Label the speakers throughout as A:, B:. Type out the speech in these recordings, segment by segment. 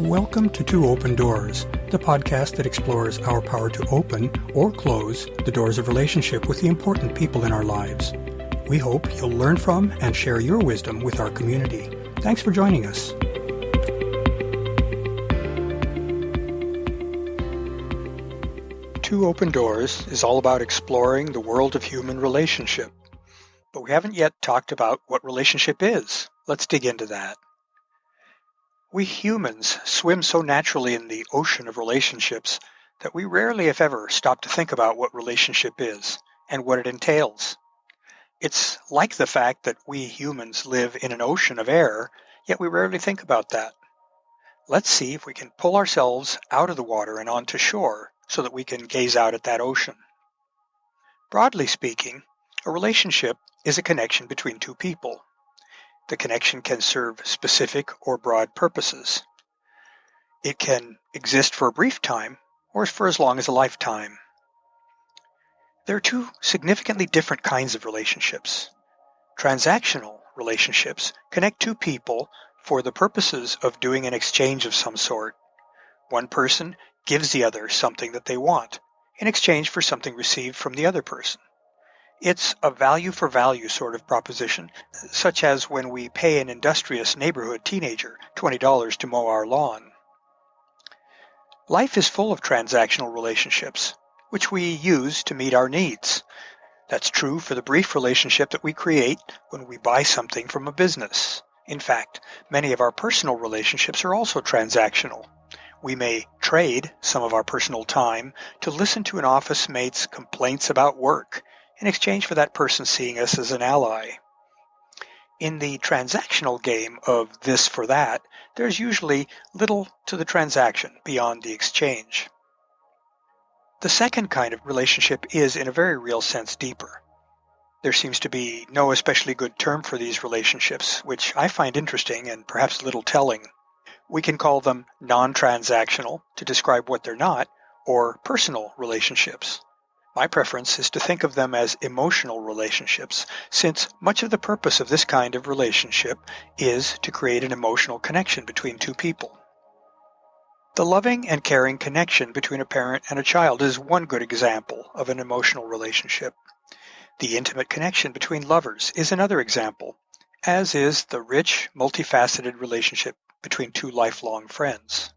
A: Welcome to Two Open Doors, the podcast that explores our power to open or close the doors of relationship with the important people in our lives. We hope you'll learn from and share your wisdom with our community. Thanks for joining us. Two Open Doors is all about exploring the world of human relationship. But we haven't yet talked about what relationship is. Let's dig into that. We humans swim so naturally in the ocean of relationships that we rarely, if ever, stop to think about what relationship is and what it entails. It's like the fact that we humans live in an ocean of air, yet we rarely think about that. Let's see if we can pull ourselves out of the water and onto shore so that we can gaze out at that ocean. Broadly speaking, a relationship is a connection between two people. The connection can serve specific or broad purposes. It can exist for a brief time or for as long as a lifetime. There are two significantly different kinds of relationships. Transactional relationships connect two people for the purposes of doing an exchange of some sort. One person gives the other something that they want in exchange for something received from the other person. It's a value for value sort of proposition, such as when we pay an industrious neighborhood teenager $20 to mow our lawn. Life is full of transactional relationships, which we use to meet our needs. That's true for the brief relationship that we create when we buy something from a business. In fact, many of our personal relationships are also transactional. We may trade some of our personal time to listen to an office mate's complaints about work, in exchange for that person seeing us as an ally. In the transactional game of this for that, there's usually little to the transaction beyond the exchange. The second kind of relationship is, in a very real sense, deeper. There seems to be no especially good term for these relationships, which I find interesting and perhaps a little telling. We can call them non-transactional to describe what they're not, or personal relationships. My preference is to think of them as emotional relationships, since much of the purpose of this kind of relationship is to create an emotional connection between two people. The loving and caring connection between a parent and a child is one good example of an emotional relationship. The intimate connection between lovers is another example, as is the rich, multifaceted relationship between two lifelong friends.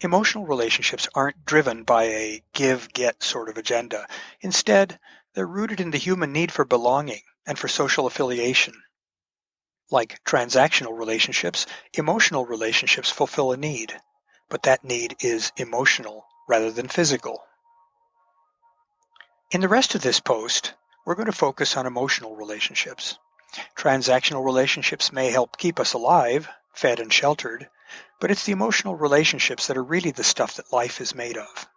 A: Emotional relationships aren't driven by a give-get sort of agenda. Instead, they're rooted in the human need for belonging and for social affiliation. Like transactional relationships, emotional relationships fulfill a need, but that need is emotional rather than physical. In the rest of this post, we're going to focus on emotional relationships. Transactional relationships may help keep us alive, fed and sheltered, but it's the emotional relationships that are really the stuff that life is made of.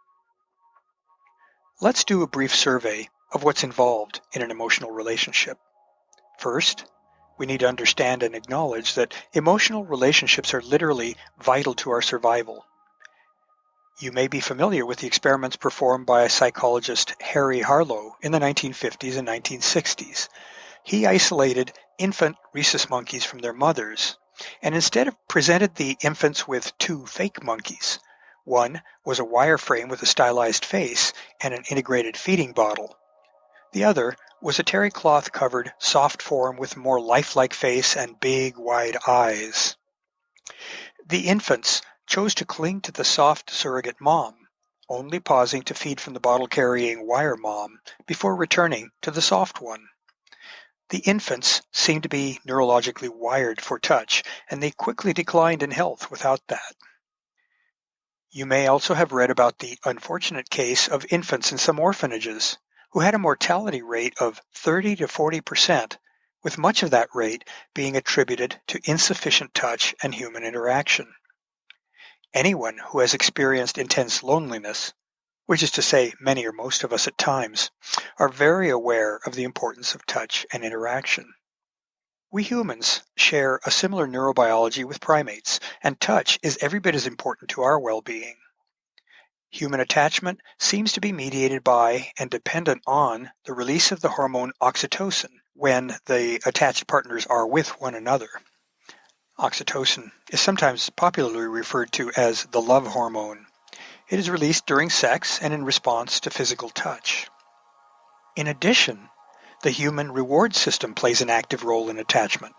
A: Let's do a brief survey of what's involved in an emotional relationship. First, we need to understand and acknowledge that emotional relationships are literally vital to our survival. You may be familiar with the experiments performed by psychologist Harry Harlow in the 1950s and 1960s. He isolated infant rhesus monkeys from their mothers, and instead presented the infants with two fake monkeys. One was a wire frame with a stylized face and an integrated feeding bottle. The other was a terry cloth covered soft form with a more lifelike face and big wide eyes. The infants chose to cling to the soft surrogate mom, only pausing to feed from the bottle carrying wire mom before returning to the soft one. The infants seemed to be neurologically wired for touch, and they quickly declined in health without that. You may also have read about the unfortunate case of infants in some orphanages who had a mortality rate of 30 to 40%, with much of that rate being attributed to insufficient touch and human interaction. Anyone who has experienced intense loneliness, which is to say many or most of us at times, are very aware of the importance of touch and interaction. We humans share a similar neurobiology with primates, and touch is every bit as important to our well-being. Human attachment seems to be mediated by and dependent on the release of the hormone oxytocin when the attached partners are with one another. Oxytocin is sometimes popularly referred to as the love hormone. It is released during sex and in response to physical touch. In addition, the human reward system plays an active role in attachment.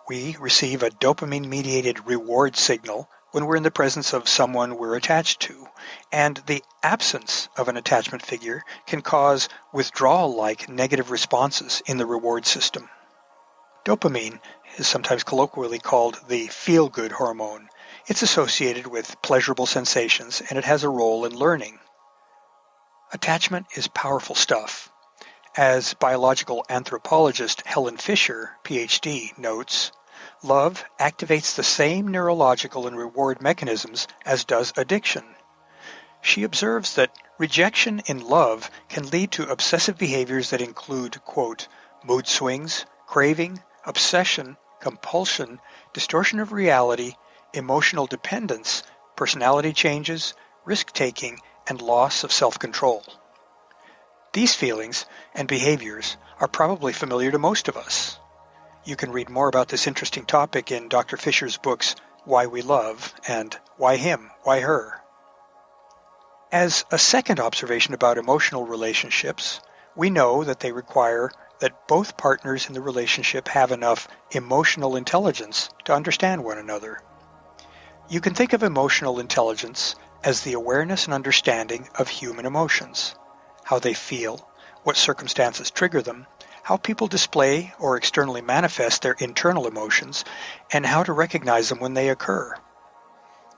A: We receive a dopamine-mediated reward signal when we're in the presence of someone we're attached to, and the absence of an attachment figure can cause withdrawal-like negative responses in the reward system. Dopamine is sometimes colloquially called the feel-good hormone. It's associated with pleasurable sensations, and it has a role in learning. Attachment is powerful stuff. As biological anthropologist Helen Fisher, PhD, notes, love activates the same neurological and reward mechanisms as does addiction. She observes that rejection in love can lead to obsessive behaviors that include, quote, mood swings, craving, obsession, compulsion, distortion of reality, emotional dependence, personality changes, risk-taking, and loss of self-control. These feelings and behaviors are probably familiar to most of us. You can read more about this interesting topic in Dr. Fisher's books, Why We Love and Why Him, Why Her. As a second observation about emotional relationships, we know that they require that both partners in the relationship have enough emotional intelligence to understand one another. You can think of emotional intelligence as the awareness and understanding of human emotions, how they feel, what circumstances trigger them, how people display or externally manifest their internal emotions, and how to recognize them when they occur.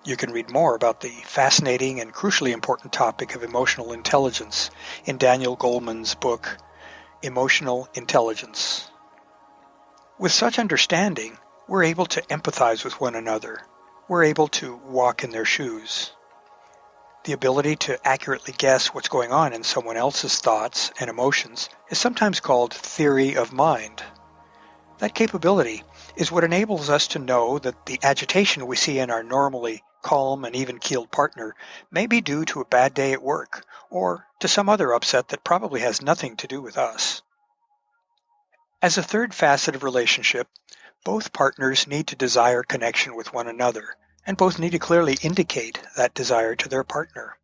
A: You can read more about the fascinating and crucially important topic of emotional intelligence in Daniel Goleman's book, Emotional Intelligence. With such understanding, we're able to empathize with one another. We're able to walk in their shoes. The ability to accurately guess what's going on in someone else's thoughts and emotions is sometimes called theory of mind. That capability is what enables us to know that the agitation we see in our normally calm and even-keeled partner may be due to a bad day at work or to some other upset that probably has nothing to do with us. As a third facet of relationship, both partners need to desire connection with one another, and both need to clearly indicate that desire to their partner.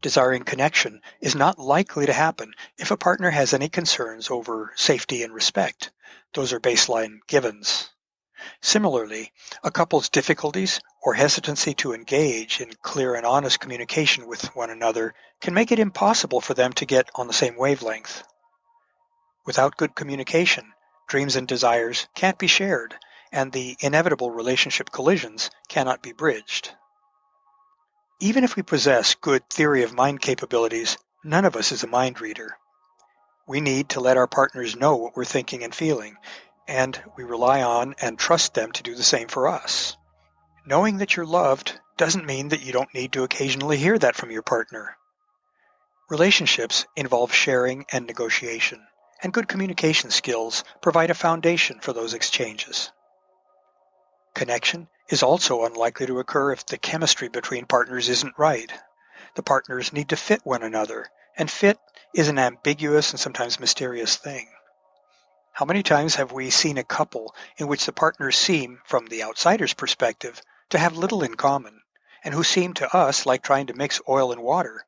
A: Desiring connection is not likely to happen if a partner has any concerns over safety and respect. Those are baseline givens. Similarly, a couple's difficulties or hesitancy to engage in clear and honest communication with one another can make it impossible for them to get on the same wavelength. Without good communication, dreams and desires can't be shared, and the inevitable relationship collisions cannot be bridged. Even if we possess good theory of mind capabilities, none of us is a mind reader. We need to let our partners know what we're thinking and feeling, and we rely on and trust them to do the same for us. Knowing that you're loved doesn't mean that you don't need to occasionally hear that from your partner. Relationships involve sharing and negotiation, and good communication skills provide a foundation for those exchanges. Connection is also unlikely to occur if the chemistry between partners isn't right. The partners need to fit one another, and fit is an ambiguous and sometimes mysterious thing. How many times have we seen a couple in which the partners seem, from the outsider's perspective, to have little in common, and who seem to us like trying to mix oil and water,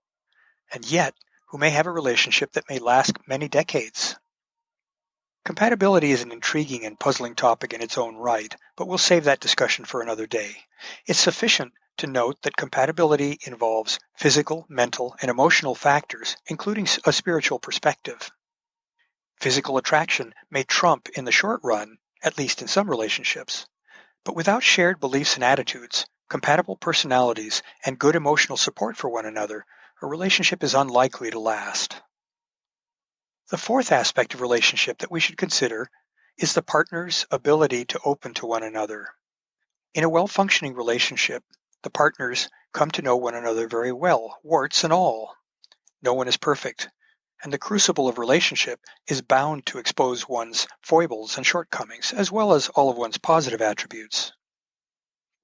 A: and yet who may have a relationship that may last many decades? Compatibility is an intriguing and puzzling topic in its own right, but we'll save that discussion for another day. It's sufficient to note that compatibility involves physical, mental, and emotional factors, including a spiritual perspective. Physical attraction may trump in the short run, at least in some relationships, but without shared beliefs and attitudes, compatible personalities, and good emotional support for one another, a relationship is unlikely to last. The fourth aspect of relationship that we should consider is the partner's ability to open to one another. In a well-functioning relationship, the partners come to know one another very well, warts and all. No one is perfect, and the crucible of relationship is bound to expose one's foibles and shortcomings, as well as all of one's positive attributes.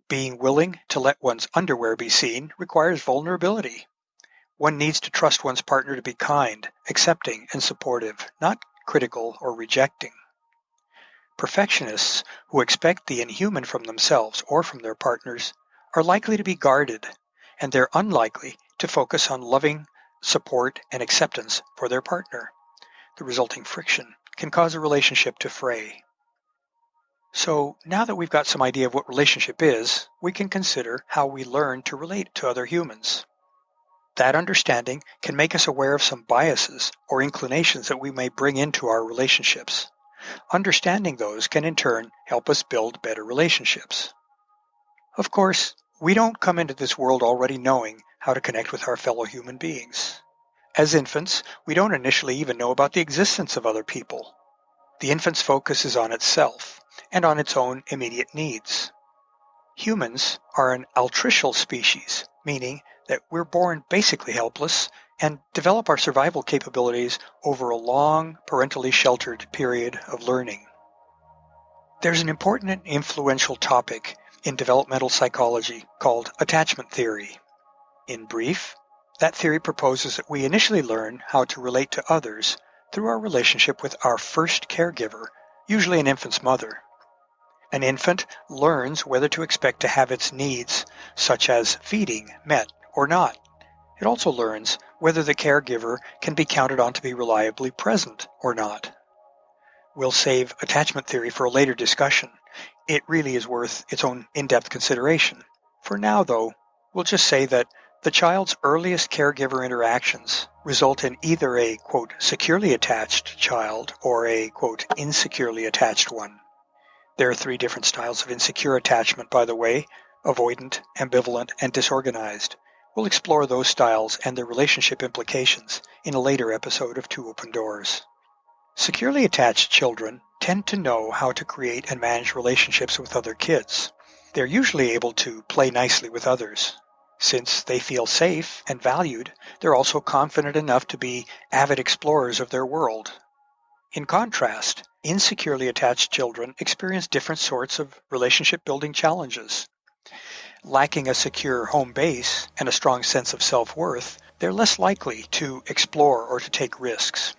A: Being willing to let one's underwear be seen requires vulnerability. One needs to trust one's partner to be kind, accepting, and supportive, not critical or rejecting. Perfectionists who expect the inhuman from themselves or from their partners are likely to be guarded, and they're unlikely to focus on loving support and acceptance for their partner. The resulting friction can cause a relationship to fray. So now that we've got some idea of what relationship is, we can consider how we learn to relate to other humans. That understanding can make us aware of some biases or inclinations that we may bring into our relationships. Understanding those can in turn help us build better relationships. Of course, we don't come into this world already knowing how to connect with our fellow human beings. As infants, we don't initially even know about the existence of other people. The infant's focus is on itself and on its own immediate needs. Humans are an altricial species, meaning that we're born basically helpless and develop our survival capabilities over a long, parentally sheltered period of learning. There's an important and influential topic in developmental psychology called attachment theory. In brief, that theory proposes that we initially learn how to relate to others through our relationship with our first caregiver, usually an infant's mother. An infant learns whether to expect to have its needs, such as feeding, met or not. It also learns whether the caregiver can be counted on to be reliably present or not. We'll save attachment theory for a later discussion. It really is worth its own in-depth consideration. For now, though, we'll just say that the child's earliest caregiver interactions result in either a, quote, securely attached child or a, quote, insecurely attached one. There are 3 different styles of insecure attachment, by the way: avoidant, ambivalent, and disorganized. We'll explore those styles and their relationship implications in a later episode of Two Open Doors. Securely attached children tend to know how to create and manage relationships with other kids. They're usually able to play nicely with others. Since they feel safe and valued, they're also confident enough to be avid explorers of their world. In contrast, insecurely attached children experience different sorts of relationship-building challenges. Lacking a secure home base and a strong sense of self-worth, they're less likely to explore or to take risks.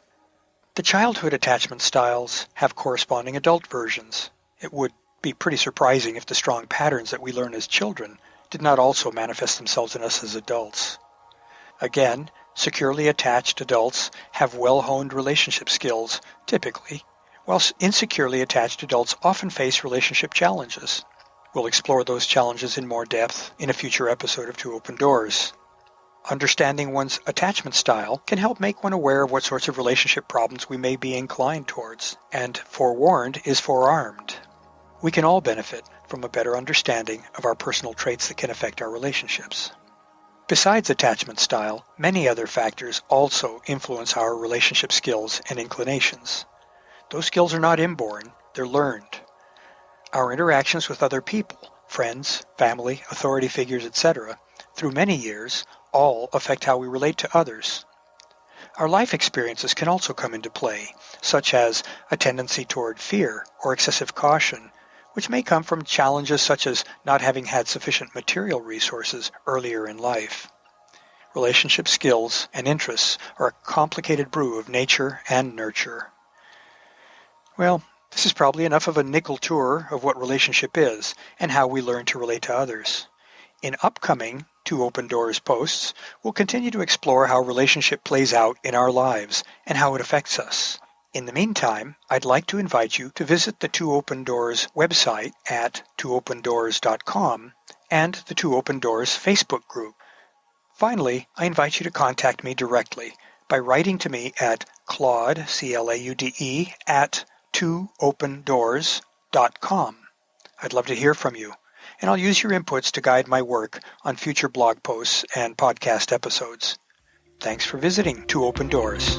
A: The childhood attachment styles have corresponding adult versions. It would be pretty surprising if the strong patterns that we learn as children did not also manifest themselves in us as adults. Again, securely attached adults have well-honed relationship skills, typically, while insecurely attached adults often face relationship challenges. We'll explore those challenges in more depth in a future episode of Two Open Doors. Understanding one's attachment style can help make one aware of what sorts of relationship problems we may be inclined towards, and forewarned is forearmed. We can all benefit from a better understanding of our personal traits that can affect our relationships. Besides attachment style, many other factors also influence our relationship skills and inclinations. Those skills are not inborn, they're learned. Our interactions with other people, friends, family, authority figures, etc., through many years, all affect how we relate to others. Our life experiences can also come into play, such as a tendency toward fear or excessive caution, which may come from challenges such as not having had sufficient material resources earlier in life. Relationship skills and interests are a complicated brew of nature and nurture. Well, this is probably enough of a nickel tour of what relationship is and how we learn to relate to others. In upcoming Two Open Doors posts, we'll continue to explore how relationship plays out in our lives and how it affects us. In the meantime, I'd like to invite you to visit the Two Open Doors website at twoopendoors.com and the Two Open Doors Facebook group. Finally, I invite you to contact me directly by writing to me at Claude, C-L-A-U-D-E, at twoopendoors.com. I'd love to hear from you, and I'll use your inputs to guide my work on future blog posts and podcast episodes. Thanks for visiting Two Open Doors.